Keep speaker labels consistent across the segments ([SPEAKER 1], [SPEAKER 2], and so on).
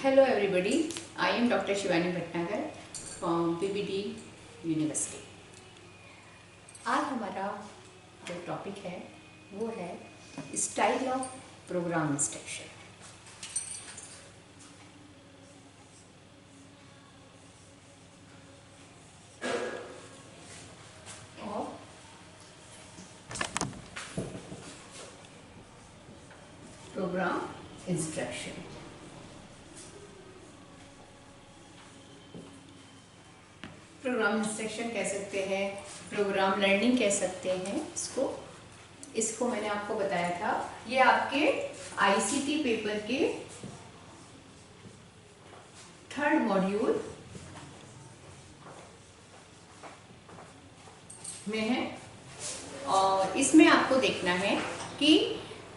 [SPEAKER 1] Hello everybody, I am Dr. Shivani Bhatnagar from PBD University। आज हमारा जो topic है वो है स्टाइल ऑफ प्रोग्राम इंस्ट्रक्शन। और प्रोग्राम इंस्ट्रक्शन प्रोग्राम इंस्ट्रक्शन कह सकते हैं, प्रोग्राम लर्निंग कह सकते हैं इसको मैंने आपको बताया था। ये आपके आईसीटी पेपर के 3rd मॉड्यूल में है और इसमें आपको देखना है कि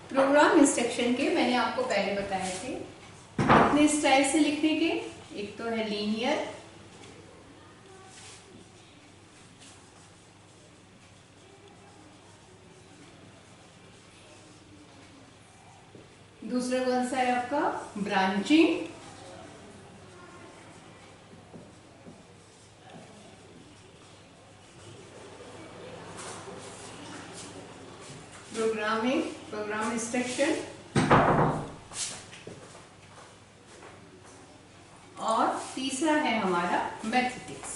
[SPEAKER 1] प्रोग्राम इंस्ट्रक्शन के मैंने आपको पहले बताए थे कितने स्टाइल से लिखने के। एक तो है लीनियर, दूसरा कौन सा है आपका ब्रांचिंग, प्रोग्राम इंस्ट्रक्शन, और तीसरा है हमारा मैथमेटिक्स।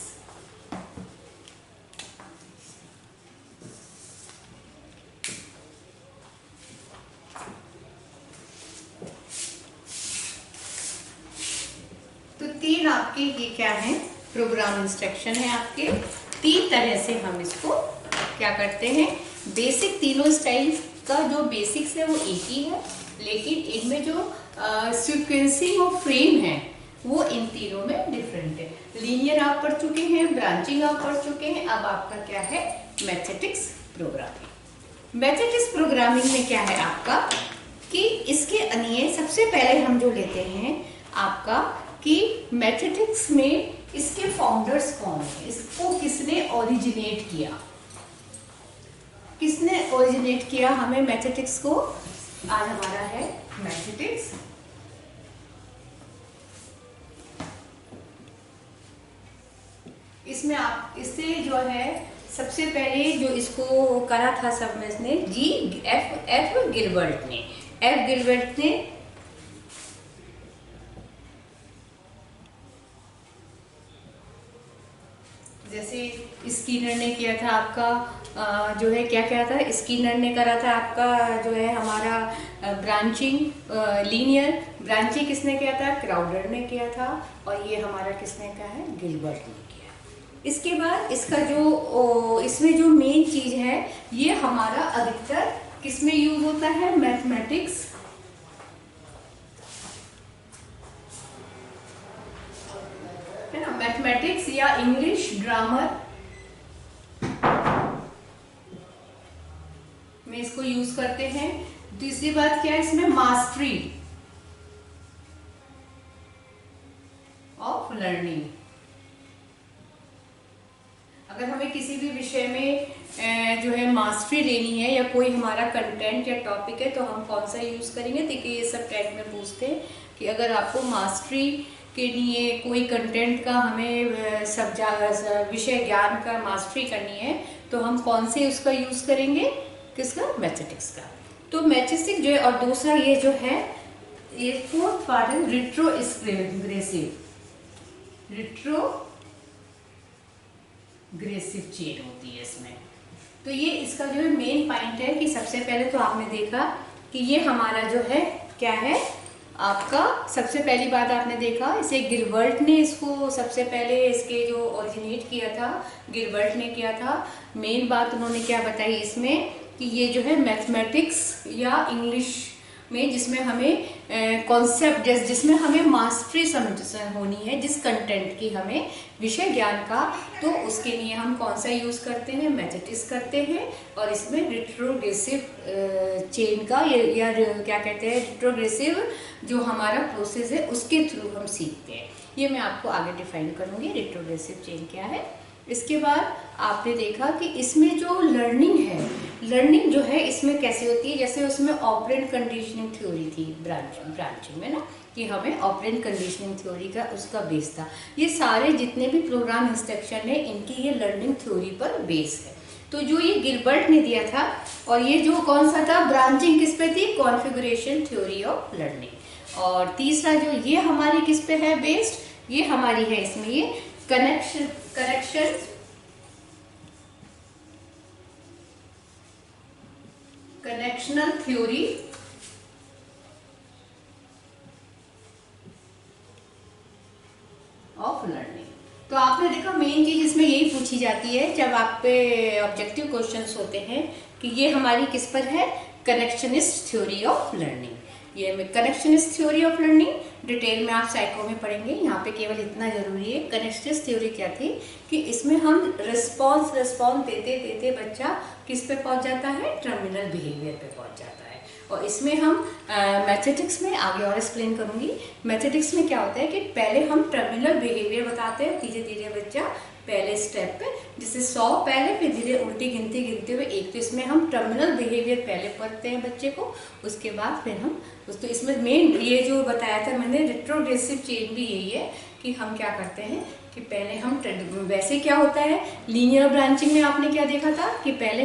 [SPEAKER 1] तो 3 आपके ये क्या है, प्रोग्राम इंस्ट्रक्शन है आपके। 3 तरह से हम इसको क्या करते हैं, बेसिक तीनों स्टाइल का जो बेसिक्स है वो एक ही है, लेकिन इनमें जो सीक्वेंसिंग ऑफ फ्रेम है वो इन तीनों में डिफरेंट है। लीनियर आप पढ़ चुके हैं, ब्रांचिंग आप पढ़ चुके हैं, अब आपका क्या है मैथमेटिक्स प्रोग्रामिंग। मैथमेटिक्स प्रोग्रामिंग में क्या है आपका कि इसके अन्य सबसे पहले हम जो लेते हैं आपका कि मैथमेटिक्स में इसके फाउंडर्स कौन है, इसको किसने ओरिजिनेट किया, हमें मैथमेटिक्स को आज हमारा है मैथमेटिक्स। इसमें आप इससे जो है सबसे पहले जो इसको करा था सब में इसने एफ गिलबर्ट ने जैसे स्किनर ने किया था आपका जो है क्या था, स्किनर ने करा था आपका जो है हमारा ब्रांचिंग, लीनियर ब्रांचिंग किसने किया था, क्राउडर ने किया था, और ये हमारा किसने कहा है, गिलबर्ट ने किया। इसके बाद इसका जो इसमें जो मेन चीज है ये हमारा अधिकतर किसमें यूज होता है, मैथमेटिक्स है ना, मैथमेटिक्स या इंग्लिश ग्रामर में इसको यूज करते हैं। तीसरी बात क्या है, इसमें मास्टरी ऑफ लर्निंग। अगर हमें किसी भी विषय में जो है मास्टरी लेनी है या कोई हमारा कंटेंट या टॉपिक है तो हम कौन सा यूज करेंगे। देखिए ये सब टेट में पूछते हैं कि अगर आपको मास्टरी के लिए कोई कंटेंट का हमें विषय ज्ञान का मास्टरी करनी है तो हम कौन से उसका यूज करेंगे, किसका, मैथमेटिक्स का। तो मैथमेटिक्स जो है, और दूसरा ये जो है ये 4th पार्ट है रिट्रोग्रेसिव चेन होती है इसमें। तो ये इसका जो है मेन पॉइंट है कि सबसे पहले तो आपने देखा कि ये हमारा जो है क्या है आपका, सबसे पहली बात आपने देखा इसे गिलबर्ट ने इसको सबसे पहले इसके जो ओरिजिनेट किया था गिलबर्ट ने किया था। मेन बात उन्होंने क्या बताई इसमें कि ये जो है मैथमेटिक्स या इंग्लिश में जिसमें हमें कॉन्सेप्ट जिसमें हमें मास्टरी होनी है, जिस कंटेंट की हमें विषय ज्ञान का, तो उसके लिए हम कौन सा यूज करते हैं, मैथमेटिक्स करते हैं। और इसमें रिट्रोग्रेसिव चेन का या क्या कहते हैं, रिट्रोग्रेसिव जो हमारा प्रोसेस है उसके थ्रू हम सीखते हैं। ये मैं आपको आगे डिफाइन करूंगी रिट्रोग्रेसिव चेन क्या है। इसके बाद आपने देखा कि इसमें जो लर्निंग है लर्निंग जो है इसमें कैसे होती है, जैसे उसमें ऑपरेंट कंडीशनिंग थ्योरी थी ब्रांचिंग में ना, कि हमें ऑपरेंट कंडीशनिंग थ्योरी का उसका बेस था। ये सारे जितने भी प्रोग्राम इंस्ट्रक्शन है इनकी ये लर्निंग थ्योरी पर बेस है। तो जो ये गिलबर्ट ने दिया था, और ये जो कौन सा था, ब्रांचिंग किस पे थी, कॉन्फ़िगरेशन थ्योरी ऑफ लर्निंग। और तीसरा जो ये हमारी किस पे है बेस्ड, ये हमारी है इसमें ये कनेक्शनल थ्योरी ऑफ लर्निंग। तो आपने देखा मेन चीज इसमें यही पूछी जाती है जब आप पे ऑब्जेक्टिव क्वेश्चंस होते हैं कि ये हमारी किस पर है, कनेक्शनिस्ट थ्योरी ऑफ लर्निंग। ये कनेक्शनिस्ट थ्योरी ऑफ लर्निंग डिटेल में आप साइको में पढ़ेंगे, यहाँ पे केवल इतना जरूरी है। कनेक्शनिस्ट थ्योरी क्या थी कि इसमें हम रिस्पॉन्स देते देते बच्चा किस पे पहुंच जाता है, टर्मिनल बिहेवियर पे पहुंच जाता है। और इसमें हम मैथमेटिक्स में आगे और एक्सप्लेन करूंगी। मैथमेटिक्स में क्या होता है कि पहले हम टर्मिनल बिहेवियर बताते हैं, धीरे धीरे बच्चा पहले स्टेप पे, जैसे 100 पहले, फिर धीरे उल्टी गिनती गिनते हुए 1। तो इसमें हम टर्मिनल बिहेवियर पहले पढ़ते हैं बच्चे को, उसके बाद फिर हम तो इसमें मेन ये जो बताया था मैंने, रेट्रोग्रेसिव चेन भी यही है कि हम क्या करते हैं कि पहले हम वैसे क्या होता है लीनियर ब्रांचिंग में आपने क्या देखा था कि पहले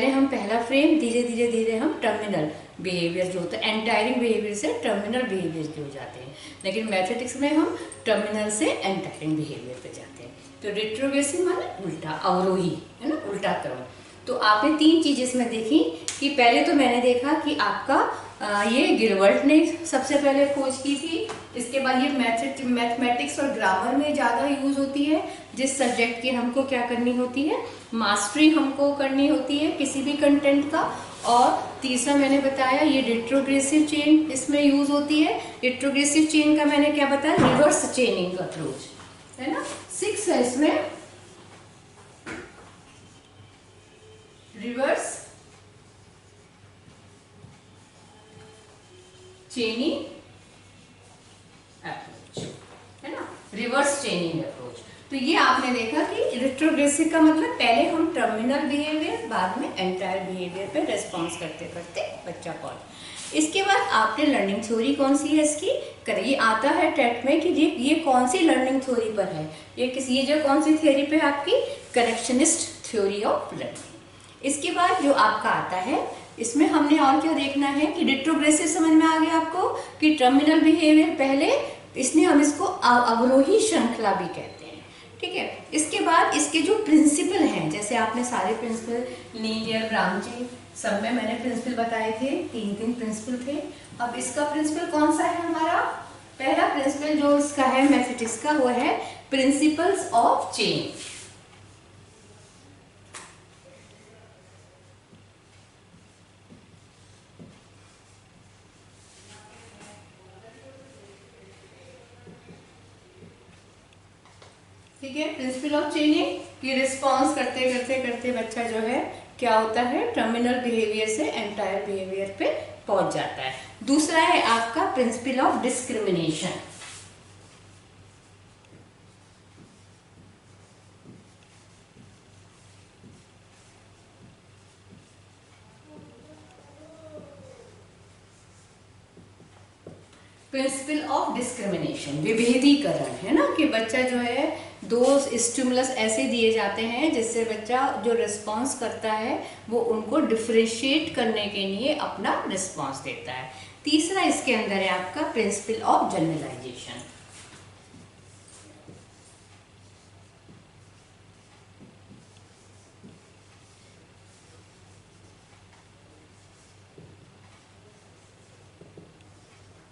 [SPEAKER 1] हम पहला फ्रेम धीरे धीरे हम टर्मिनल बिहेवियर जो होता है, एंटायरिंग बिहेवियर से टर्मिनल बिहेवियर के हो जाते हैं। लेकिन मैथमेटिक्स में हम टर्मिनल से एंटायरिंग बिहेवियर पे जाते हैं। तो रेट्रोग्रेसिव माने उल्टा, अवरोही है ना, उल्टा क्रम। तो आपने 3 चीज़ इसमें देखी कि पहले तो मैंने देखा कि आपका ये गिलबर्ट ने सबसे पहले खोज की थी। इसके बाद ये मैथमेटिक्स और ग्रामर में ज़्यादा यूज होती है, जिस सब्जेक्ट की हमको क्या करनी होती है, मास्टरी हमको करनी होती है किसी भी कंटेंट का। और तीसरा मैंने बताया ये रेट्रोग्रेसिव चेन इसमें यूज होती है। रेट्रोग्रेसिव चेन का मैंने क्या बताया, रिवर्स चेनिंग अप्रोच है ना। 6 है इसमें, रिवर्स चेनिंग अप्रोच है ना, रिवर्स चेनिंग अप्रोच। तो ये आपने देखा कि रेट्रोग्रेसिव का मतलब पहले हम टर्मिनल बिहेवियर, बाद में एंटायर बिहेवियर पे रेस्पॉन्स करते करते बच्चा पहुंच। इसके बाद आपने लर्निंग थ्योरी कौन सी है इसकी करिए, आता है टेट में कि ये कौन सी लर्निंग थ्योरी पर है, ये जो कौन सी थ्योरी पे आपकी, कनेक्शनिस्ट थ्योरी ऑफ लर्निंग। इसके बाद जो आपका आता है इसमें हमने और क्या देखना है कि रेट्रोग्रेसिव समझ में आ गया आपको कि टर्मिनल बिहेवियर पहले, इसलिए हम इसको अवरोही श्रृंखला भी कहते हैं, ठीक है। इसके बाद इसके जो प्रिंसिपल हैं, जैसे आपने सारे प्रिंसिपल लीनियर ब्रांचिंग सब में मैंने प्रिंसिपल बताए थे, 3 प्रिंसिपल थे। अब इसका प्रिंसिपल कौन सा है हमारा, पहला प्रिंसिपल जो इसका है मैथमेटिक्स का वो है प्रिंसिपल्स ऑफ चेन। ठीक है, प्रिंसिपल ऑफ चेनिंग, ये रिस्पॉन्स करते करते करते बच्चा जो है क्या होता है, टर्मिनल बिहेवियर से एंटायर बिहेवियर पे पहुंच जाता है। दूसरा है आपका principle of discrimination. Principle of discrimination, विभेदीकरण है ना, कि बच्चा जो है 2 स्टिमुलस ऐसे दिए जाते हैं जिससे बच्चा जो रिस्पॉन्स करता है वो उनको डिफरेंशिएट करने के लिए अपना रिस्पॉन्स देता है। तीसरा इसके अंदर है आपका प्रिंसिपल ऑफ जनरलाइजेशन।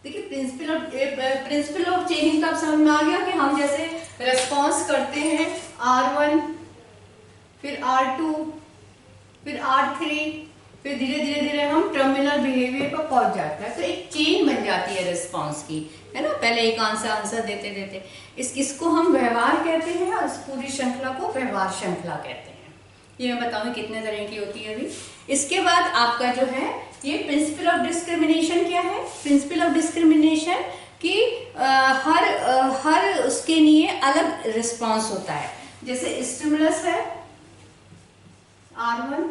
[SPEAKER 1] देखिए प्रिंसिपल ऑफ चेनिंग का समझ में आ गया कि हम जैसे रेस्पॉन्स करते हैं R1, फिर R2, फिर R3, फिर धीरे धीरे हम टर्मिनल बिहेवियर पर पहुंच जाते हैं। तो एक चेन बन जाती है रिस्पॉन्स की, है ना। पहले एक आंसर देते देते इसको हम व्यवहार कहते हैं और इस पूरी श्रृंखला को व्यवहार श्रृंखला कहते हैं। ये मैं बताऊँ कितने तरह की होती है अभी। इसके बाद आपका जो है ये प्रिंसिपल ऑफ डिस्क्रिमिनेशन क्या है, प्रिंसिपल ऑफ डिस्क्रिमिनेशन कि हर उसके लिए अलग रिस्पॉन्स होता है। जैसे स्टिमुलस है R1,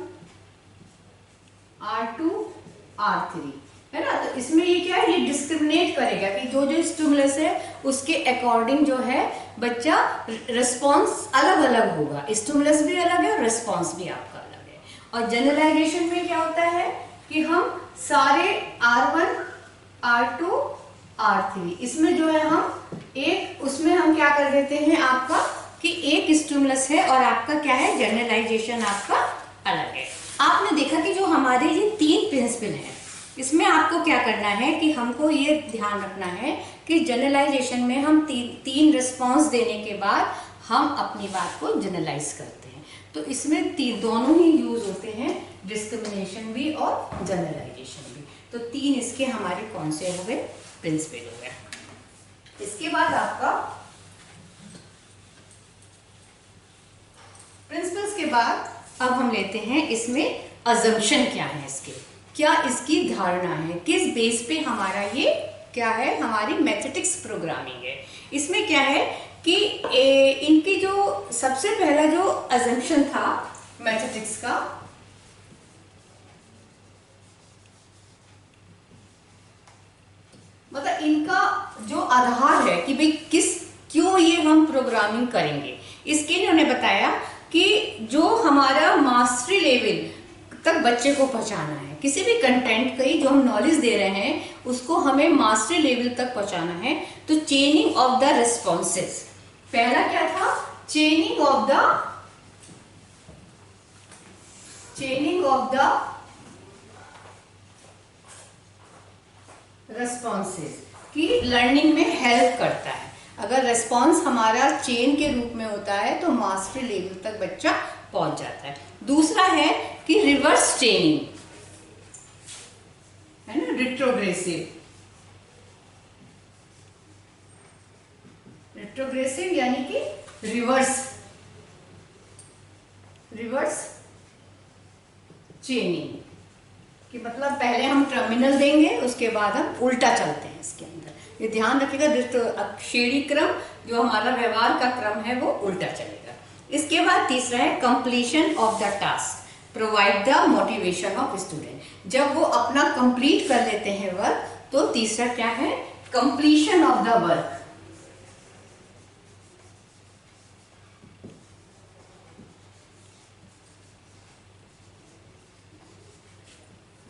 [SPEAKER 1] R2 R3, है ना। तो इसमें ये क्या है, ये डिस्क्रिमिनेट करेगा कि जो जो स्टिमुलस है उसके अकॉर्डिंग जो है बच्चा रिस्पॉन्स अलग अलग होगा, स्टिमुलस भी अलग है और रिस्पॉन्स भी आपका अलग है। और जनरलाइजेशन में क्या होता है कि हम सारे R1 R2 R3 इसमें जो है हम एक, उसमें हम क्या कर देते हैं आपका कि एक स्टिमुलस है और आपका क्या है, जनरलाइजेशन आपका अलग है। आपने देखा कि जो हमारे ये 3 प्रिंसिपल हैं, इसमें आपको क्या करना है कि हमको ये ध्यान रखना है कि जनरलाइजेशन में हम तीन रिस्पॉन्स देने के बाद हम अपनी बात को जनरलाइज करते हैं। तो इसमें दोनों ही यूज होते हैं, डिस्क्रिमिनेशन भी और जनरलाइजेशन भी। तो 3 इसके हमारे कौन से हो गए, प्रिंसिपल हो गए। इसके बाद आपका प्रिंसिपल्स के बाद अब हम लेते हैं इसमें अजम्पशन क्या है, इसके क्या इसकी धारणा है, किस बेस पे हमारा ये क्या है, हमारी मैथमेटिक्स प्रोग्रामिंग है। इसमें क्या है कि इनकी जो सबसे पहला जो अजम्पशन था मैथमेटिक्स का, मतलब इनका जो आधार है कि भाई क्यों ये हम प्रोग्रामिंग करेंगे, इसके लिए उन्होंने बताया कि जो हमारा मास्टरी लेवल तक बच्चे को पहुंचाना है, किसी भी कंटेंट की जो हम नॉलेज दे रहे हैं उसको हमें मास्टरी लेवल तक पहुंचाना है। तो चेनिंग ऑफ द रिस्पॉन्सेस, पहला क्या था, चेनिंग ऑफ द रिस्पॉन्सेस की लर्निंग में हेल्प करता है। अगर रिस्पॉन्स हमारा चेन के रूप में होता है तो मास्टरी लेवल तक बच्चा पहुंच जाता है। दूसरा है कि रिवर्स चेनिंग, है ना, रिट्रोग्रेसिव यानी कि रिवर्स चेनिंग कि मतलब पहले हम टर्मिनल देंगे उसके बाद हम उल्टा चलते हैं इसके अंदर। ये ध्यान रखिएगा, श्रेणी क्रम जो हमारा व्यवहार का क्रम है वो उल्टा चलेगा। इसके बाद तीसरा है completion of the task, provide the motivation of student. जब वो अपना कंप्लीट कर लेते हैं वर्क तो तीसरा क्या है, completion of the work,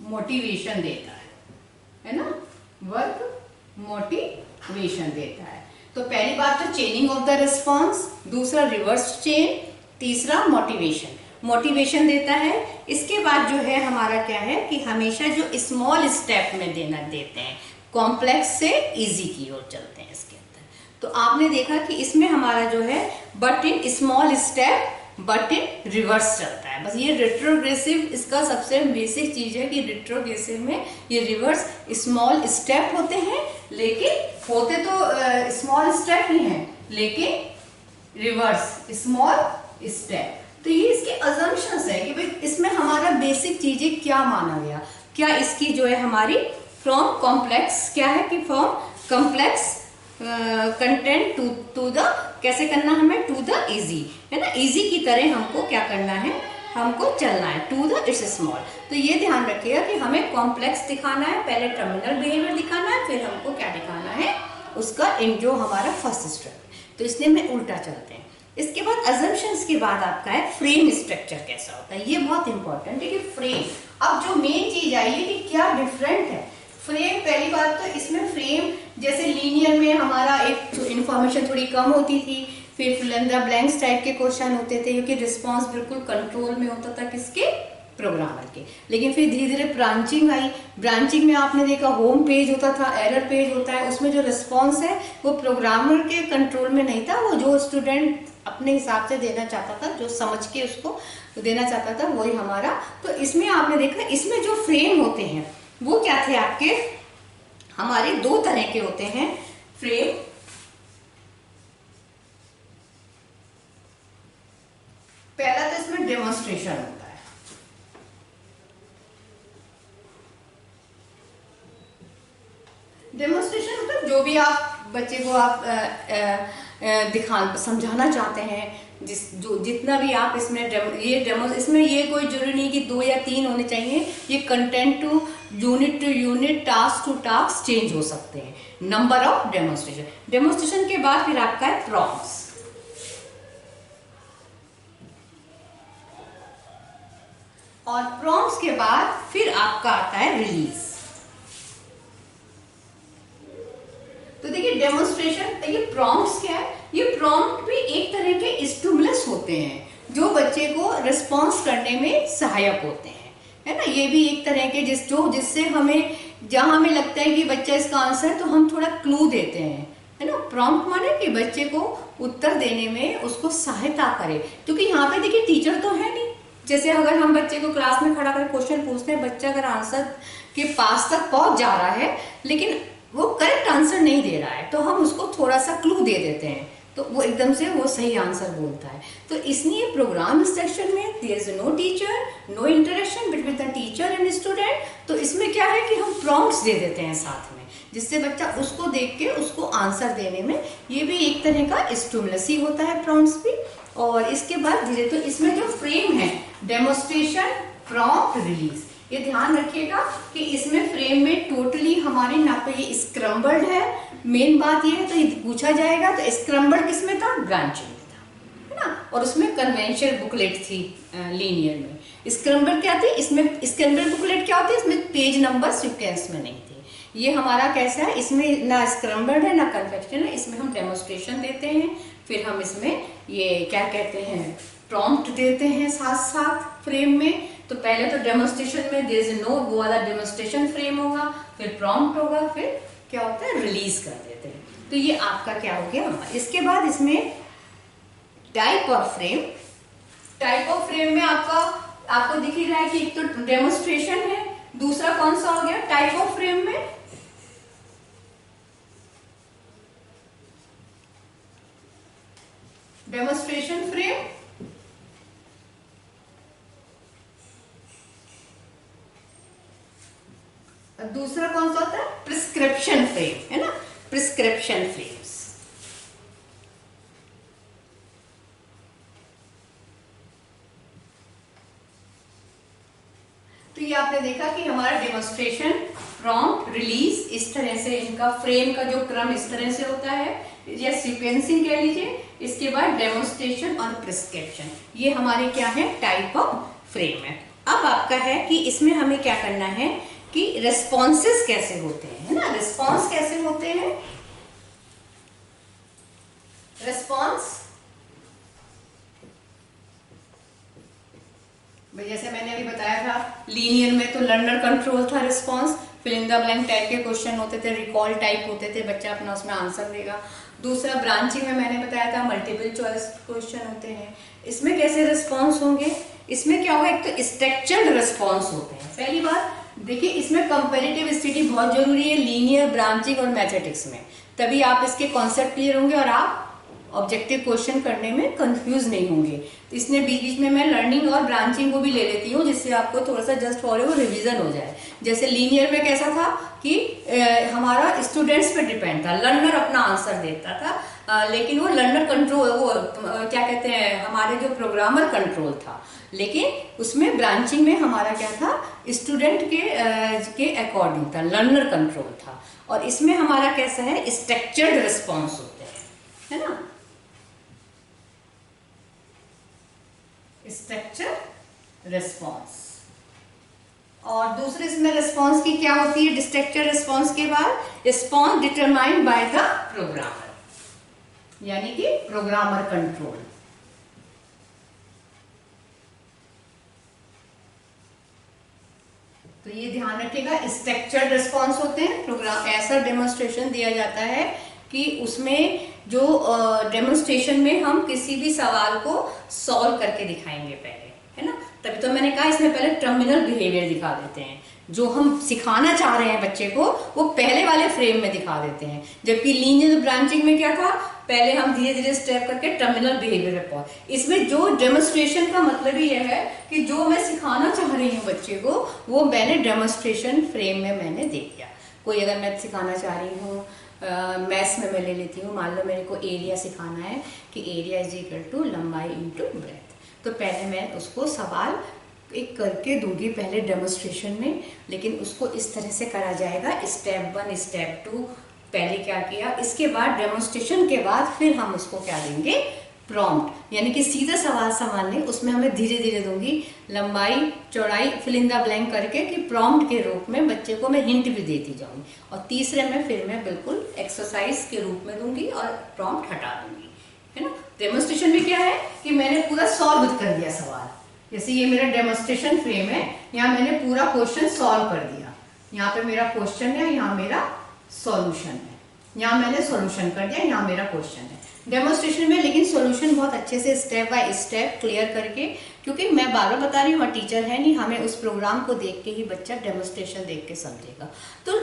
[SPEAKER 1] motivation देता है ना, वर्क मोटिवेशन देता है। तो पहली बात तो चेनिंग ऑफ द रिस्पॉन्स, दूसरा रिवर्स चेन, तीसरा मोटिवेशन देता है। इसके बाद जो है हमारा क्या है कि हमेशा जो स्मॉल स्टेप में देते हैं, कॉम्प्लेक्स से इजी की ओर चलते हैं इसके अंदर। तो आपने देखा कि इसमें हमारा जो है but in small step but in reverse चलता है। बस ये रिट्रोग्रेसिव इसका सबसे बेसिक चीज है कि रिट्रोग्रेसिव में ये रिवर्स स्मॉल स्टेप होते हैं, लेकिन होते तो स्मॉल स्टेप ही हैं लेकिन रिवर्स स्मॉल स्टेप। तो ये इसके अजम्पशंस है कि भाई इसमें हमारा बेसिक चीजें क्या माना गया, क्या इसकी जो है हमारी फ्रॉम कॉम्प्लेक्स क्या है कि from complex content to the, कैसे करना हमें, टू द इजी, है ना, इजी की तरह हमको क्या करना है, हमको चलना है टू द इट्स स्मॉल। तो ये ध्यान रखिएगा कि हमें कॉम्प्लेक्स दिखाना है, पहले टर्मिनल बिहेवियर दिखाना है, फिर हमको क्या दिखाना है, उसका जो हमारा फर्स्ट स्टेप। तो इसलिए में उल्टा चलते हैं। इसके बाद अजम्पशंस के बाद आपका है फ्रेम स्ट्रक्चर कैसा होता है। ये बहुत इंपॉर्टेंट है कि फ्रेम, अब जो मेन चीज आई है कि क्या डिफरेंट है फ्रेम। पहली बात तो इसमें फ्रेम जैसे लीनियर में हमारा एक इंफॉर्मेशन थोड़ी कम होती थी, फिर fill in the blanks type के क्वेश्चन होते थे क्योंकि रिस्पांस बिल्कुल कंट्रोल में होता था किसके, प्रोग्रामर के। लेकिन फिर धीरे धीरे ब्रांचिंग आई, ब्रांचिंग में आपने देखा होम पेज होता था, एरर पेज होता है, उसमें जो रिस्पांस है वो प्रोग्रामर के कंट्रोल में नहीं था, वो जो स्टूडेंट अपने हिसाब से देना चाहता था, जो समझ के उसको देना चाहता था वही हमारा। तो इसमें आपने देखा इसमें जो फ्रेम होते हैं वो क्या थे आपके, हमारे दो तरह के होते हैं फ्रेम। पहला तो इसमें डेमोन्स्ट्रेशन होता है, डेमोन्स्ट्रेशन मतलब जो भी आप बच्चे को आप समझाना चाहते हैं जितना भी आप इसमें ये डेमो, इसमें ये कोई जरूरी नहीं कि 2 या 3 होने चाहिए। ये content to unit, task to task change हो सकते हैं। नंबर ऑफ डेमोस्ट्रेशन के बाद फिर आपका है प्रॉम्प्ट्स। और प्रॉम्प्ट्स के बाद फिर आपका आता है रिलीज। तो देखिए डेमोन्स्ट्रेशन, ये प्रॉम्प्ट्स क्या है? ये प्रॉम्प्ट भी एक तरह के स्टिमुलस होते हैं जो बच्चे को रिस्पॉन्स करने में सहायक होते हैं, है ना। ये भी एक तरह के जिससे हमें, जहां हमें लगता है कि बच्चा इसका आंसर, तो हम थोड़ा क्लू देते हैं, है ना। प्रॉम्प्ट माने कि बच्चे को उत्तर देने में उसको सहायता करे, क्योंकि यहाँ पे देखिए टीचर तो है नहीं। जैसे अगर हम बच्चे को क्लास में खड़ा कर क्वेश्चन पूछते हैं, बच्चा अगर आंसर के पास तक पहुंच जा रहा है लेकिन वो करेक्ट आंसर नहीं दे रहा है, तो हम उसको थोड़ा सा क्लू दे देते हैं, तो वो एकदम से वो सही आंसर बोलता है। तो इसलिए प्रोग्राम इंस्ट्रक्शन में there is no teacher, no interaction between the teacher and student. तो इसमें क्या है कि हम प्रॉम्प्ट्स दे देते हैं साथ में, जिससे बच्चा उसको देख के उसको आंसर देने में, ये भी एक तरह का स्टिमुलस ही होता है प्रॉम्प्ट्स भी। और इसके बाद धीरे, तो इसमें जो फ्रेम है डेमोन्स्ट्रेशन, प्रॉम्प्ट, रिलीज, ये ध्यान रखिएगा कि इसमें फ्रेम में टोटली हमारे ना तो ये स्क्रम्बल्ड है, मेन बात ये है। तो ये पूछा जाएगा तो स्क्रम्बल्ड किसमें था? ब्रांचिंग में था, है ना। और उसमें कन्वेंशन बुकलेट थी लीनियर में। स्क्रम्बल्ड क्या थी? इसमें स्क्रम्बल्ड बुकलेट क्या होती है? इसमें पेज नंबर सीक्वेंस में नहीं थी। ये हमारा कैसा है, इसमें ना स्क्रम्बल्ड है ना कन्वेंशन है, इसमें हम डेमोन्स्ट्रेशन देते हैं, फिर हम इसमें ये क्या कहते हैं, प्रॉम्प्ट देते हैं साथ साथ फ्रेम में। तो पहले तो डेमोन्स्ट्रेशन में देयर इज नो, वो वाला डेमोन्स्ट्रेशन फ्रेम होगा, फिर प्रॉम्प्ट होगा, फिर क्या होता है, रिलीज कर देते हैं। तो ये आपका क्या हो गया। इसके बाद इसमें type of frame, type of frame में आपको दिख ही रहा है कि एक तो डेमोन्स्ट्रेशन है, दूसरा कौन सा हो गया टाइप ऑफ फ्रेम में, डेमोन्स्ट्रेशन फ्रेम, दूसरा कौन सा होता है, प्रिस्क्रिप्शन फ्रेम, है ना, प्रिस्क्रिप्शन फ्रेम्स। तो ये आपने देखा कि हमारा डेमोन्स्ट्रेशन, प्रॉम्प्ट, रिलीज, इस तरह से इनका फ्रेम का जो क्रम इस तरह से होता है, या सीक्वेंसिंग कह लीजिए। इसके बाद डेमोन्स्ट्रेशन और प्रिस्क्रिप्शन, ये हमारे क्या है, टाइप ऑफ फ्रेम है। अब आपका है कि इसमें हमें क्या करना है कि रेस्पॉन्सेस कैसे होते हैं, है ना। रेस्पॉन्स कैसे होते हैं, रेस्पॉन्स जैसे मैंने अभी बताया था, लीनियर में तो लर्नर कंट्रोल था response, fill in the blank type के क्वेश्चन होते थे, रिकॉल टाइप होते थे, बच्चा अपना उसमें आंसर देगा। दूसरा ब्रांचिंग में मैंने बताया था मल्टीपल चॉइस क्वेश्चन होते हैं। इसमें कैसे रिस्पॉन्स होंगे, इसमें क्या होगा, एक तो स्ट्रक्चर्ड रिस्पॉन्स होते हैं। पहली बात देखिए, इसमें कंपैरेटिव स्टडी बहुत जरूरी है लीनियर, ब्रांचिंग और मैथमेटिक्स में, तभी आप इसके कॉन्सेप्ट क्लियर होंगे और आप ऑब्जेक्टिव क्वेश्चन करने में कंफ्यूज नहीं होंगे। तो इसने बीच बीच में मैं लर्निंग और ब्रांचिंग को भी ले लेती हूँ, जिससे आपको थोड़ा सा जस्ट फॉर वो रिवीजन हो जाए। जैसे लीनियर में कैसा था कि हमारा स्टूडेंट्स पे डिपेंड था, लर्नर अपना आंसर देता था, लेकिन वो लर्नर कंट्रोल, वो क्या कहते हैं, हमारे जो प्रोग्रामर कंट्रोल था। लेकिन उसमें ब्रांचिंग में हमारा क्या था, स्टूडेंट के अकॉर्डिंग था, लर्नर कंट्रोल था। और इसमें हमारा कैसा है, स्ट्रक्चर्ड रिस्पॉन्स होते हैं, है ना, स्ट्रक्चर रिस्पॉन्स। और दूसरे इसमें रिस्पॉन्स की क्या होती है, स्ट्रक्चर रिस्पॉन्स के बाद response determined by the programmer, यानी कि प्रोग्रामर कंट्रोल। तो ये ध्यान रखिएगा, स्ट्रक्चर्ड रिस्पॉन्स होते हैं। प्रोग्राम ऐसा डेमोन्स्ट्रेशन दिया जाता है कि उसमें जो डेमोन्स्ट्रेशन में हम किसी भी सवाल को सॉल्व करके दिखाएंगे पहले, है ना। तभी तो मैंने कहा इसमें पहले टर्मिनल बिहेवियर दिखा देते हैं, जो हम सिखाना चाह रहे हैं बच्चे को वो पहले वाले फ्रेम में दिखा देते हैं। जबकि लीनियर ब्रांचिंग में क्या था, पहले हम धीरे धीरे स्टेप करके टर्मिनल बिहेवियर पे पहुंचे। इसमें जो डेमोन्स्ट्रेशन का मतलब ही यह है कि जो मैं सिखाना चाह रही हूँ बच्चे को, वो मैंने डेमोन्स्ट्रेशन फ्रेम में मैंने दे दिया। कोई अगर मैं सिखाना चाह रही हूँ मैथ्स में मैं ले लेती हूँ, मान लो मेरे को एरिया सिखाना है कि एरिया इज इक्वल टू लंबाई इंटू ब्रेथ, तो पहले मैं उसको सवाल एक करके दूंगी पहले डेमोन्स्ट्रेशन में, लेकिन उसको इस तरह से करा जाएगा, स्टेप 1 स्टेप 2 पहले क्या किया, इसके बाद डेमोन्स्ट्रेशन के बाद फिर हम उसको क्या देंगे, प्रॉम्प्ट, यानी कि सीधा सवाल सवाल नहीं, उसमें हमें धीरे धीरे दूंगी लंबाई चौड़ाई फिल इन द ब्लैंक करके कि प्रॉम्प्ट के रूप में बच्चे को मैं हिंट भी देती जाऊंगी, और तीसरे में फिर मैं बिल्कुल एक्सरसाइज के रूप में दूंगी और प्रॉम्प्ट हटा दूंगी, है ना। डेमोन्स्ट्रेशन में क्या है कि मैंने पूरा सॉल्व कर दिया सवाल, जैसे ये मेरा डेमोन्स्ट्रेशन फ्रेम है, यहाँ मैंने पूरा क्वेश्चन सॉल्व कर दिया, यहाँ पे मेरा क्वेश्चन है, यहाँ मेरा सॉल्यूशन है, यहाँ मैंने सॉल्यूशन कर दिया, यहाँ मेरा क्वेश्चन है डेमोन्स्ट्रेशन में। लेकिन सॉल्यूशन बहुत अच्छे से स्टेप बाय स्टेप क्लियर करके, क्योंकि मैं बार बार बता रही हूँ, टीचर है नहीं, हमें उस प्रोग्राम को देख के ही बच्चा डेमोन्स्ट्रेशन देख के समझेगा। तो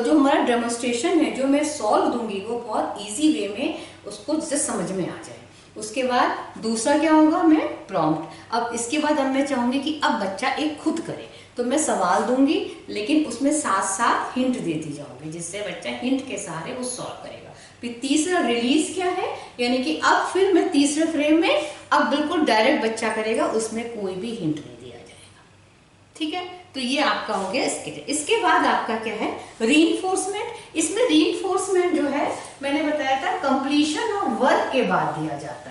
[SPEAKER 1] जो हमारा डेमोन्स्ट्रेशन है, जो मैं सॉल्व दूंगी, वो बहुत ईजी वे में उसको जैसे समझ में आ जाए। उसके बाद दूसरा क्या होगा, मैं प्रॉम्प्ट। अब इसके बाद अब मैं चाहूंगी कि अब बच्चा एक खुद करे, तो मैं सवाल दूंगी लेकिन उसमें साथ साथ हिंट देती जाऊंगी, जिससे बच्चा हिंट के सहारे वो सॉल्व करेगा। फिर तीसरा रिलीज क्या है, यानी कि अब फिर मैं तीसरे फ्रेम में अब बिल्कुल डायरेक्ट बच्चा करेगा, उसमें कोई भी हिंट नहीं दिया जाएगा, ठीक है। तो ये आपका हो गया इसके बाद आपका क्या है, रीइंफोर्समेंट। इसमें रीइंफोर्समेंट जो है मैंने बताया था कंप्लीशन और वर्क के बाद दिया जाता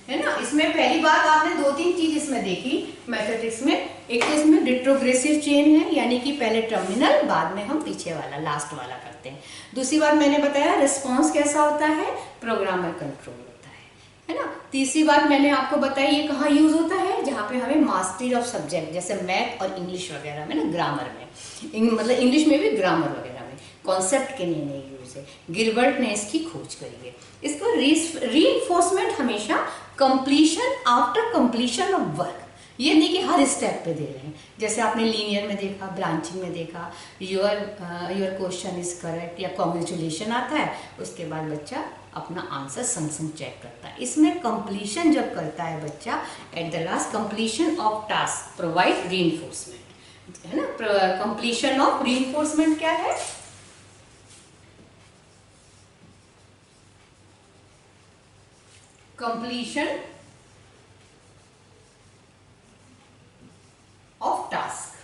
[SPEAKER 1] है ना। इसमें पहली बात आपने 2-3 चीज इसमें देखी मैथमेटिक्स में, एक तो इसमें रिट्रोग्रेसिव चेन है, यानी कि पहले टर्मिनल बाद में हम पीछे वाला लास्ट वाला करते हैं। दूसरी बात मैंने बताया रिस्पॉन्स कैसा होता है, प्रोग्रामर कंट्रोल होता है ना। तीसरी बात मैंने आपको बताई ये कहाँ यूज होता है, जहाँ पे हमें मास्टरी ऑफ सब्जेक्ट, जैसे मैथ और इंग्लिश वगैरह में ना, ग्रामर में, मतलब इंग्लिश में भी ग्रामर वगैरह में कॉन्सेप्ट के नए यूज है। गिलबर्ट ने इसकी खोज करी है। इसको रीइंफोर्समेंट हमेशा completion after completion of work, ये नहीं कि हर स्टेप पे दे रहे हैं, जैसे आपने लीनियर में देखा, ब्रांचिंग में देखा, योर क्वेश्चन इज करेक्ट या कॉन्ग्रेचुलेशन आता है, उसके बाद बच्चा अपना आंसर संग संग चेक करता है। इसमें कंप्लीशन जब करता है बच्चा, at the last completion of task provide reinforcement, है ना। कंप्लीशन ऑफ रीइंफोर्समेंट क्या है, कंप्लीशन ऑफ टास्क,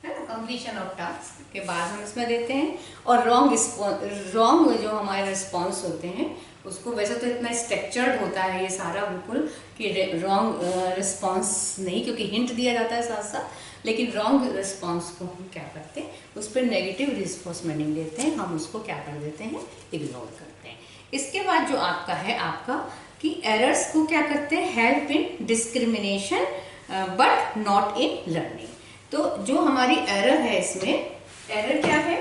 [SPEAKER 1] है ना। कंप्लीशन ऑफ टास्क के बाद हम इसमें देते हैं, और रॉन्ग जो हमारे रिस्पॉन्स होते हैं उसको, वैसे तो इतना स्ट्रक्चर्ड होता है ये सारा बिल्कुल कि रॉन्ग रिस्पॉन्स नहीं, क्योंकि हिंट दिया जाता है साथ साथ, लेकिन रॉन्ग रिस्पॉन्स को हम क्या करते हैं, उस पर नेगेटिव रिस्पॉन्स देते हैं, हम उसको क्या कर देते हैं, इग्नोर करते हैं। इसके बाद जो आपका है आपका कि एरर्स को क्या करते हैं, help in discrimination but not in learning. तो जो हमारी एरर है, इसमें एरर क्या है,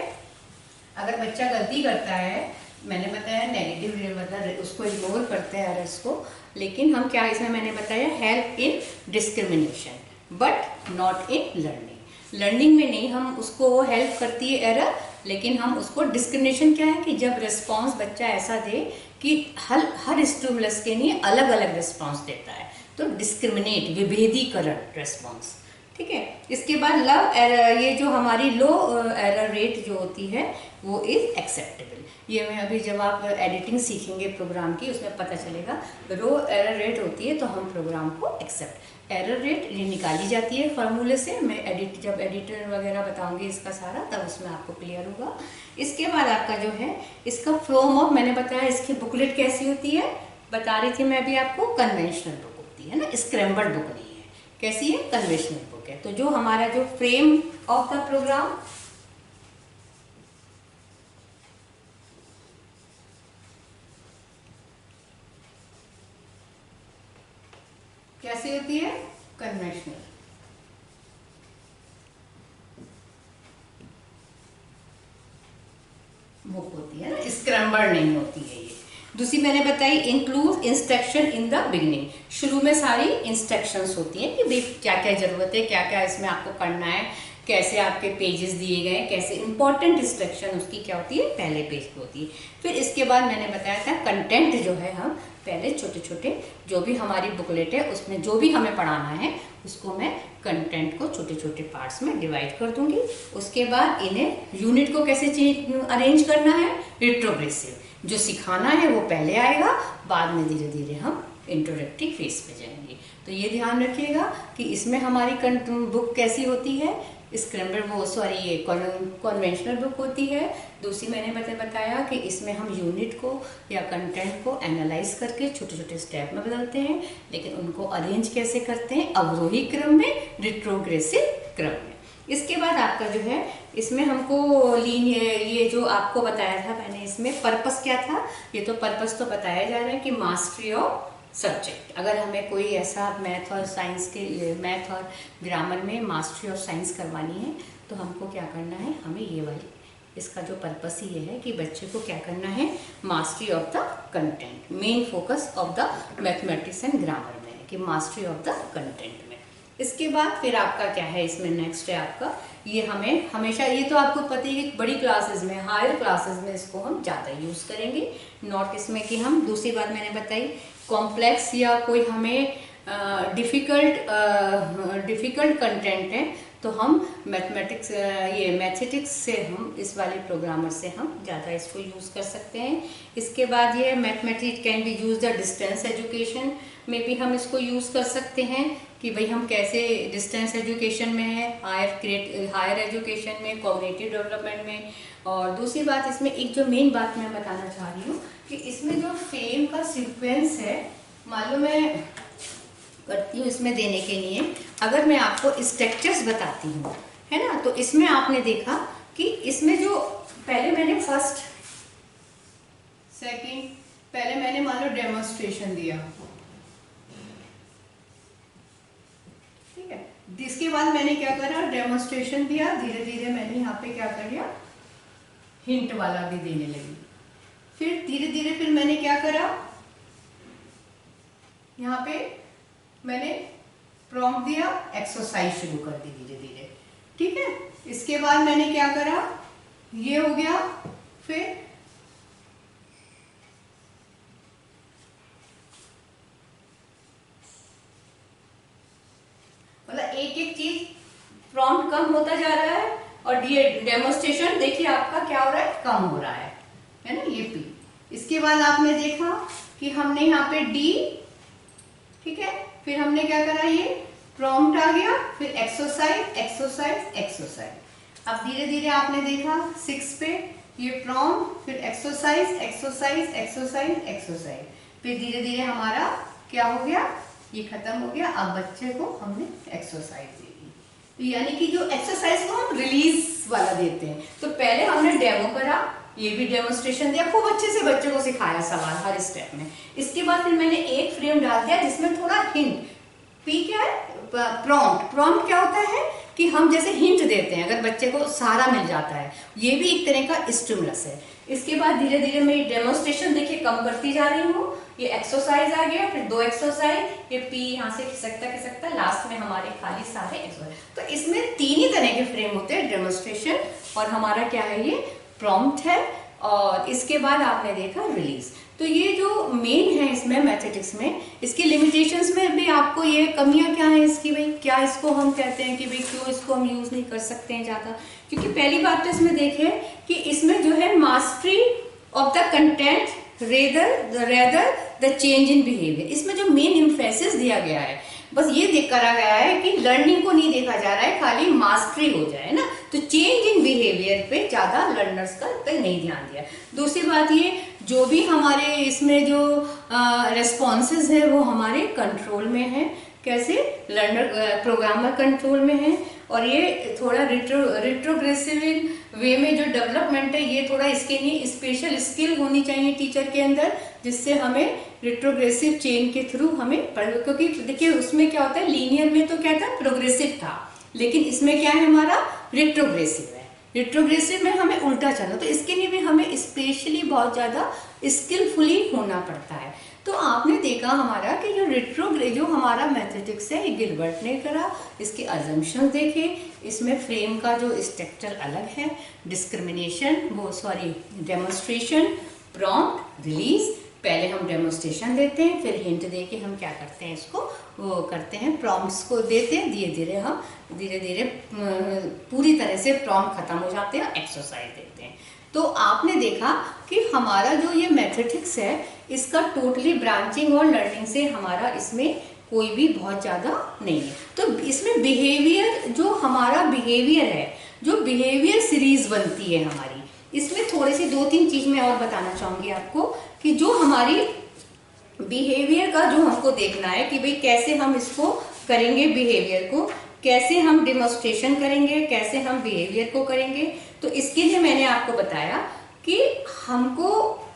[SPEAKER 1] अगर बच्चा गलती करता है, मैंने बताया नेगेटिव मतलब उसको इग्नोर करते हैं एरर्स को, लेकिन हम क्या इसमें मैंने बताया help in discrimination but not in learning. Learning में नहीं, हम उसको हेल्प करती है एरर, लेकिन हम उसको डिस्क्रिमिनेशन क्या है कि जब रिस्पॉन्स बच्चा ऐसा दे कि हर स्टिमुलस के लिए अलग अलग रिस्पॉन्स देता है, तो डिस्क्रिमिनेट विभेदीकरण रिस्पॉन्स, ठीक है। इसके बाद लव एरर, ये जो हमारी लो एरर रेट जो होती है वो इज एक्सेप्टेबल। ये मैं अभी जब आप एडिटिंग सीखेंगे प्रोग्राम की, उसमें पता चलेगा। लो एरर रेट होती है तो हम प्रोग्राम को एक्सेप्ट, एरर रेट ये निकाली जाती है फार्मूले से, मैं जब एडिटर वगैरह बताऊंगी इसका सारा, तब उसमें आपको क्लियर होगा। इसके बाद आपका जो है इसका फ्लोम ऑफ, मैंने बताया इसकी बुकलेट कैसी होती है, बता रही थी मैं अभी आपको, कन्वेंशनल बुक होती है ना, स्क्रैम्बल्ड बुक नहीं है। कैसी है, कन्वेंशनल बुक है। तो जो हमारा जो फ्रेम ऑफ द प्रोग्राम, कैसी होती है, कन्वेंशनल। बुक होती है ना, स्क्रैम्बल्ड नहीं होती है ये। दूसरी मैंने बताई include instruction in the beginning, शुरू में सारी इंस्ट्रक्शंस होती हैं कि भाई क्या क्या जरूरत है, क्या क्या इसमें आपको करना है, कैसे आपके पेजेस दिए गए, कैसे इंपॉर्टेंट इंस्ट्रक्शन उसकी क्या होती है, पहले पेज पे होती है। फिर इसके बाद मैंने बताया था कंटेंट जो है हम पहले छोटे छोटे जो भी हमारी बुकलेट है उसमें जो भी हमें पढ़ाना है उसको मैं कंटेंट को छोटे छोटे पार्ट्स में डिवाइड कर दूंगी। उसके बाद इन्हें यूनिट को कैसे अरेंज करना है, रिट्रोग्रेसिव, जो सिखाना है वो पहले आएगा, बाद में धीरे धीरे हम इंट्रोडक्टिव फेज पे जाएंगे। तो ये ध्यान रखिएगा कि इसमें हमारी बुक कैसी होती है, ये कन्वेंशनल बुक होती है। दूसरी मैंने बताया कि इसमें हम यूनिट को या कंटेंट को एनालाइज करके छोटे छोटे स्टेप में बदलते हैं, लेकिन उनको अरेंज कैसे करते हैं, अवरोही क्रम में, रिट्रोग्रेसिव क्रम में। इसके बाद आपका जो है इसमें हमको ये जो आपको बताया था मैंने, इसमें पर्पस क्या था, ये तो पर्पस तो बताया जा रहा है कि मास्टरी ऑफ सब्जेक्ट। अगर हमें कोई ऐसा मैथ और ग्रामर में मास्टरी ऑफ साइंस करवानी है तो हमको क्या करना है, हमें ये वाली, इसका जो पर्पस ही ये है कि बच्चे को क्या करना है, mastery of the content. Main focus of the mathematics and grammar में है कि मास्टरी ऑफ द कंटेंट में। इसके बाद फिर आपका क्या है, इसमें नेक्स्ट है आपका, ये हमें हमेशा, ये तो आपको पता ही है, बड़ी क्लासेस में, हायर क्लासेस में इसको हम ज़्यादा यूज़ करेंगे। नॉट इसमें कि हम, दूसरी बात मैंने बताई, कॉम्प्लेक्स या कोई हमें डिफ़िकल्ट कंटेंट है तो हम मैथमेटिक्स से हम इस वाले प्रोग्रामर से हम ज़्यादा इसको यूज़ कर सकते हैं। इसके बाद ये mathematics can be use the distance education में भी हम इसको यूज़ कर सकते हैं कि भाई हम कैसे डिस्टेंस एजुकेशन में है, हायर एजुकेशन में, कॉग्निटिव डेवलपमेंट में। और दूसरी बात इसमें एक जो मेन बात मैं बताना चाह रही हूँ कि इसमें जो फ्रेम का सीक्वेंस है, मालूम मैं करती हूँ इसमें देने के लिए, अगर मैं आपको स्ट्रक्चर्स बताती हूँ, है ना, तो इसमें आपने देखा कि इसमें जो पहले मैंने फर्स्ट सेकंड, पहले मैंने मान लो डेमोन्स्ट्रेशन दिया, ठीक है, इसके बाद मैंने क्या करा, डेमोन्स्ट्रेशन दिया, धीरे धीरे मैंने यहाँ पे क्या कर लिया, हिंट वाला भी देने लगी। फिर धीरे धीरे फिर मैंने क्या करा, यहाँ पे मैंने प्रॉम्प्ट दिया, एक्सरसाइज शुरू कर दी धीरे धीरे, ठीक है। इसके बाद मैंने क्या करा, ये हो गया, फिर मतलब एक एक चीज प्रॉम्प्ट कम होता जा रहा है और ये डेमोन्स्ट्रेशन देखिए आपका क्या हो रहा है, कम हो रहा है ना, ये पी। इसके बाद आपने देखा कि हमने यहाँ पे डी, ठीक है, फिर हमने क्या करा, ये प्रॉम्प्ट आ गया, फिर एक्सरसाइज एक्सरसाइज एक्सरसाइज। अब धीरे धीरे आपने देखा 6 पे ये प्रॉम्प्ट, फिर एक्सरसाइज एक्सरसाइज एक्सरसाइज एक्सरसाइज, फिर धीरे धीरे हमारा क्या हो गया, ये खत्म हो गया। अब बच्चे को हमने एक्सरसाइज दे दी, तो यानी कि जो एक्सरसाइज को हम रिलीज वाला देते हैं, तो पहले हमने डेमो करा, ये भी डेमोन्स्ट्रेशन दिया, खूब अच्छे से बच्चे को सिखाया सवाल हर स्टेप में। इसके बाद फिर मैंने एक फ्रेम डाल दिया जिसमें थोड़ा हिंट, पी क्या है, प्रॉम्प्ट। प्रॉम्प्ट क्या होता है कि हम जैसे हिंट देते हैं, अगर बच्चे को सहारा मिल जाता है, ये भी एक तरह का स्टिमुलस है। इसके बाद धीरे धीरे मैं डेमोन्स्ट्रेशन देखिए कम करती जा रही हूँ, ये एक्सरसाइज आ गया, फिर 2 एक्सरसाइज, ये पी यहाँ से खिसकता, लास्ट में हमारे खाली सारे एक्सरसाइज। तो इसमें 3 ही तरह के फ्रेम होते हैं, डेमोन्स्ट्रेशन, और हमारा क्या है, ये प्रॉम्प्ट है, और इसके बाद आपने देखा रिलीज। तो ये जो मेन है इसमें मैथमेटिक्स में, इसकी लिमिटेशंस में भी आपको ये कमियां क्या है इसकी, भाई क्या इसको हम कहते हैं कि भाई क्यों इसको हम यूज नहीं कर सकते हैं ज़्यादा, क्योंकि पहली बात तो इसमें देखें कि इसमें जो है mastery of the content rather the change in behaviour, इसमें जो मेन इम्फेसिस दिया गया है, बस ये देख करा गया है कि लर्निंग को नहीं देखा जा रहा है, खाली मास्टरी हो जाए ना, तो चेंज इन बिहेवियर पे ज़्यादा लर्नर्स का पे नहीं ध्यान दिया। दूसरी बात ये, जो भी हमारे इसमें जो रेस्पॉन्सेज है वो हमारे कंट्रोल में है, कैसे, लर्नर प्रोग्रामर कंट्रोल में है, और ये थोड़ा रिट्रोग्रेसिव वे में जो डेवलपमेंट है, ये थोड़ा इसके लिए स्पेशल स्किल होनी चाहिए टीचर के अंदर, जिससे हमें रिट्रोग्रेसिव चेन के थ्रू हमें पढ़, क्योंकि देखिए उसमें क्या होता है, लीनियर में तो क्या था, प्रोग्रेसिव था, लेकिन इसमें क्या है, हमारा रिट्रोग्रेसिव है, रिट्रोग्रेसिव में हमें उल्टा चलना, तो इसके लिए भी हमें स्पेशली बहुत ज़्यादा स्किलफुली होना पड़ता है। तो आपने देखा हमारा कि जो हमारा मैथमेटिक्स है ये गिलबर्ट ने करा, इसके अजम्पशन देखे, इसमें फ्रेम का जो स्ट्रक्चर अलग है, डेमोन्स्ट्रेशन, प्रॉम्प्ट, रिलीज। पहले हम डेमोन्स्ट्रेशन देते हैं, फिर हिंट दे के हम क्या करते हैं, इसको वो करते हैं, प्रॉम्प्ट्स को देते हैं, धीरे धीरे पूरी तरह से प्रॉम्प्ट खत्म हो जाते हैं, एक्सरसाइज देते हैं। तो आपने देखा कि हमारा जो ये मैथमेटिक्स है इसका टोटली ब्रांचिंग और लर्निंग से हमारा इसमें कोई भी बहुत ज़्यादा नहीं है। तो इसमें बिहेवियर, जो हमारा बिहेवियर है, जो बिहेवियर सीरीज बनती है हमारी, इसमें थोड़ी सी 2-3 चीज़ मैं और बताना चाहूँगी आपको कि जो हमारी बिहेवियर का जो हमको देखना है कि भाई कैसे हम इसको करेंगे, बिहेवियर को कैसे हम डेमोन्स्ट्रेशन करेंगे, कैसे हम बिहेवियर को करेंगे। तो इसके लिए मैंने आपको बताया कि हमको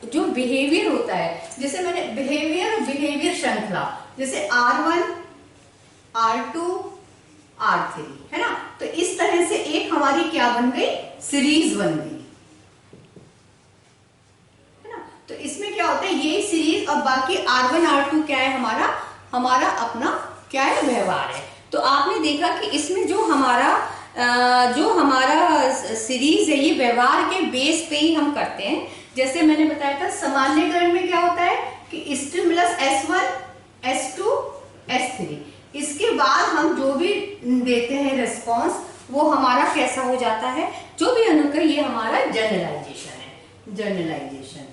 [SPEAKER 1] जो बिहेवियर होता है, जैसे मैंने बिहेवियर श्रृंखला, जैसे R1, R2, R3 है ना, तो इस तरह से एक हमारी क्या बन गई, सीरीज बन गई है ना। तो इसमें क्या होता है, ये सीरीज, और बाकी R1, R2 क्या है, हमारा अपना क्या है, व्यवहार है। तो आपने देखा कि इसमें जो हमारा सीरीज है ये व्यवहार के बेस पे ही हम करते हैं। जैसे मैंने बताया था सामान्यकरण में क्या होता है कि स्टिमुलस S1, S2, S3, इसके बाद हम जो भी देते हैं रिस्पॉन्स वो हमारा कैसा हो जाता है, जो भी अनुक्रम, ये हमारा जनरलाइजेशन है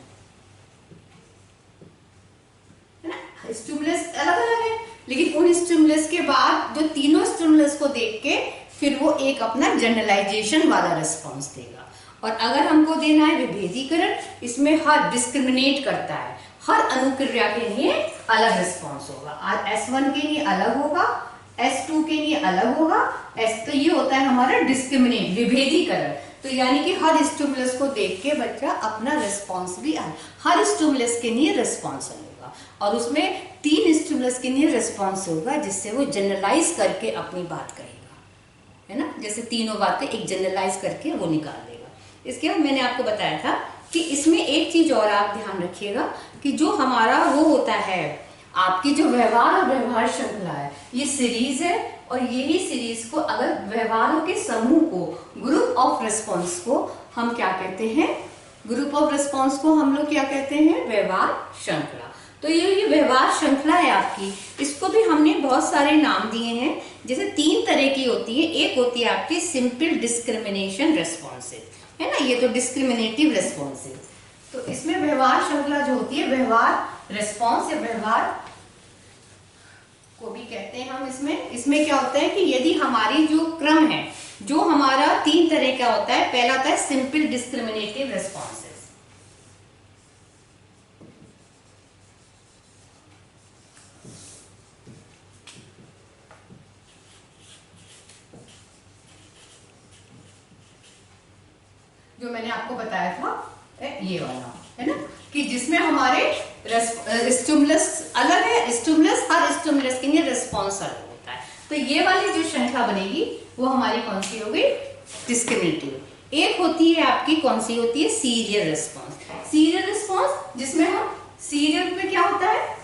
[SPEAKER 1] ना। स्टिमुलस अलग अलग है, लेकिन उन स्टिमुलस के बाद जो तीनों स्टिमुलस को देख के फिर वो एक अपना जनरलाइजेशन वाला रिस्पॉन्स देगा। और अगर हमको देना है विभेदीकरण, इसमें हर डिस्क्रिमिनेट करता है, हर अनुक्रिया के लिए अलग रिस्पॉन्स होगा, S1 के लिए अलग होगा, S2 के लिए अलग होगा, तो ये होता है हमारा डिस्क्रिमिनेट, विभेदीकरण। तो यानी कि हर स्टिमुलस को देख के बच्चा अपना रिस्पॉन्स भी हर स्टिमुलस के लिए रिस्पॉन्स होगा, और उसमें 3 स्टिमुलस के लिए रिस्पॉन्स होगा, जिससे वो जनरलाइज करके अपनी बात करेगा, है ना। जैसे तीनों बातें एक जनरलाइज करके वो निकाल देगा। इसके बाद मैंने आपको बताया था कि इसमें एक चीज और आप ध्यान रखिएगा कि जो हमारा वो होता है, आपकी जो व्यवहार और व्यवहार श्रृंखला है, ये सीरीज है, और यही सीरीज को अगर व्यवहारों के समूह को, ग्रुप ऑफ रिस्पॉन्स को हम क्या कहते हैं, ग्रुप ऑफ रिस्पॉन्स को हम लोग क्या कहते हैं, व्यवहार श्रृंखला। तो ये व्यवहार श्रृंखला है आपकी, इसको भी हमने बहुत सारे नाम दिए हैं। जैसे 3 तरह की होती है, एक होती है आपकी सिंपल डिस्क्रिमिनेशन रिस्पॉन्सेज, है ना, ये तो डिस्क्रिमिनेटिव रिस्पॉन्सेज। तो इसमें व्यवहार श्रृंखला जो होती है, व्यवहार रिस्पॉन्स या व्यवहार को भी कहते हैं हम। इसमें क्या होता है कि यदि हमारी जो क्रम है, जो हमारा 3 तरह का होता है, पहला होता है सिंपल डिस्क्रिमिनेटिव रिस्पॉन्सेज, जो मैंने आपको बताया था ये वाला, है ना, कि जिसमें हमारे स्टिमुलस अलग है, स्टिमुलस हर स्टिमुलस के लिए रिस्पॉन्स अलग होता है। तो ये वाली जो श्रृंखला बनेगी वो हमारी कौन सी होगी, डिस्क्रिमिनेटिव। एक होती है आपकी, कौन सी होती है, सीरियल रिस्पॉन्स। सीरियल रिस्पॉन्स जिसमें हम सीरियल में क्या होता है,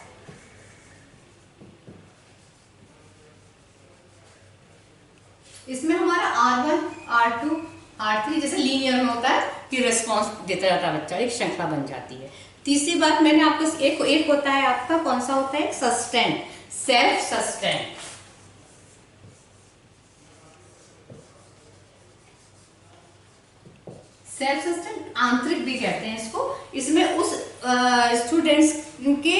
[SPEAKER 1] इसमें हमारा R1, R2, R3 जैसे लीनियर में होता है कि रिस्पॉन्स देता जाता है बच्चा, एक श्रृंखला बन जाती है। तीसरी बात मैंने आपको एक होता है आपका, कौन सा होता है, sustain, self sustain. Self sustain आंतरिक भी कहते हैं इसको। इसमें उस स्टूडेंट्स के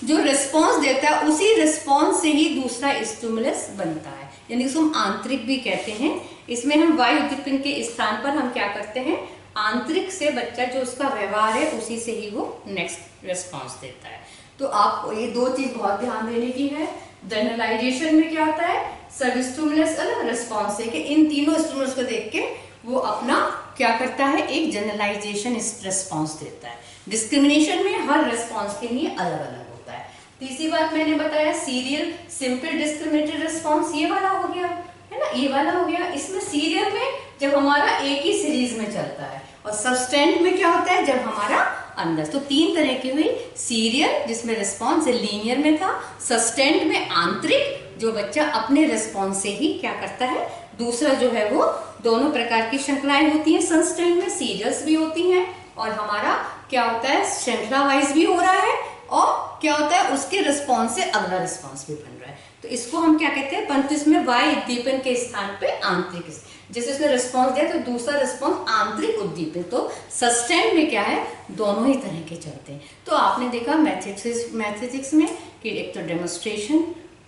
[SPEAKER 1] जो रिस्पॉन्स देता है उसी रिस्पॉन्स से ही दूसरा स्टिमुलस बनता है, यानी इसको हम आंतरिक भी कहते हैं। इसमें हम वायु उद्दीपन के स्थान पर हम क्या करते हैं, आंतरिक से बच्चा जो उसका व्यवहार है उसी से ही वो नेक्स्ट रिस्पॉन्स देता है। तो आपको ये 2 चीज बहुत ध्यान देने की है। जनरलाइजेशन में क्या होता है, सब स्टिमुलस अलग, रिस्पॉन्स है कि इन तीनों स्टिमुलस को देख के वो अपना क्या करता है, एक जनरलाइजेशन रिस्पॉन्स देता है। डिस्क्रिमिनेशन में हर रिस्पॉन्स के लिए अलग अलग होता है। तीसरी बात मैंने बताया सीरियल सिंपल डिस्क्रिमिनेटिव रिस्पॉन्स, ये वाला हो गया, है ना, ये वाला हो गया। इसमें सीरियल में जब हमारा एक ही सीरीज में चलता है, और सब्सटेंट में क्या होता है, जब हमारा अंदर। तो तीन तरह की हुई, सीरियल जिसमें रिस्पॉन्स लीनियर में था, सस्टेंट में आंतरिक जो बच्चा अपने रिस्पॉन्स से ही क्या करता है, दूसरा जो है वो दोनों प्रकार की श्रृंखलाएं होती हैं। सस्टेंट में सीरियल्स भी होती हैं और हमारा क्या होता है, श्रृंखला वाइज भी हो रहा है, और क्या होता है उसके रिस्पॉन्स से अगला रिस्पॉन्स भी बन रहा है। तो इसको हम क्या कहते हैं, परंतु इसमें वाई उद्दीपन के स्थान पे आंतरिक, जैसे उसने रिस्पॉन्स दिया तो दूसरा रिस्पॉन्स आंतरिक उद्दीपित। तो सस्टेंट में क्या है, दोनों ही तरह के चलते हैं। तो आपने देखा मैथमेटिक्स में कि एक तो डेमोन्स्ट्रेशन,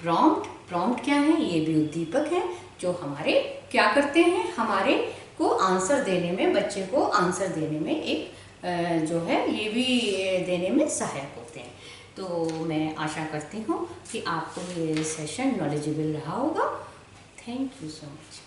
[SPEAKER 1] प्रॉम्प्ट क्या है, ये भी उद्दीपक है जो हमारे क्या करते हैं, हमारे को आंसर देने में, बच्चे को आंसर देने में एक जो है ये भी देने में सहायक होते हैं। तो मैं आशा करती हूँ कि आपको ये सेशन नॉलेजेबल रहा होगा। Thank you so much.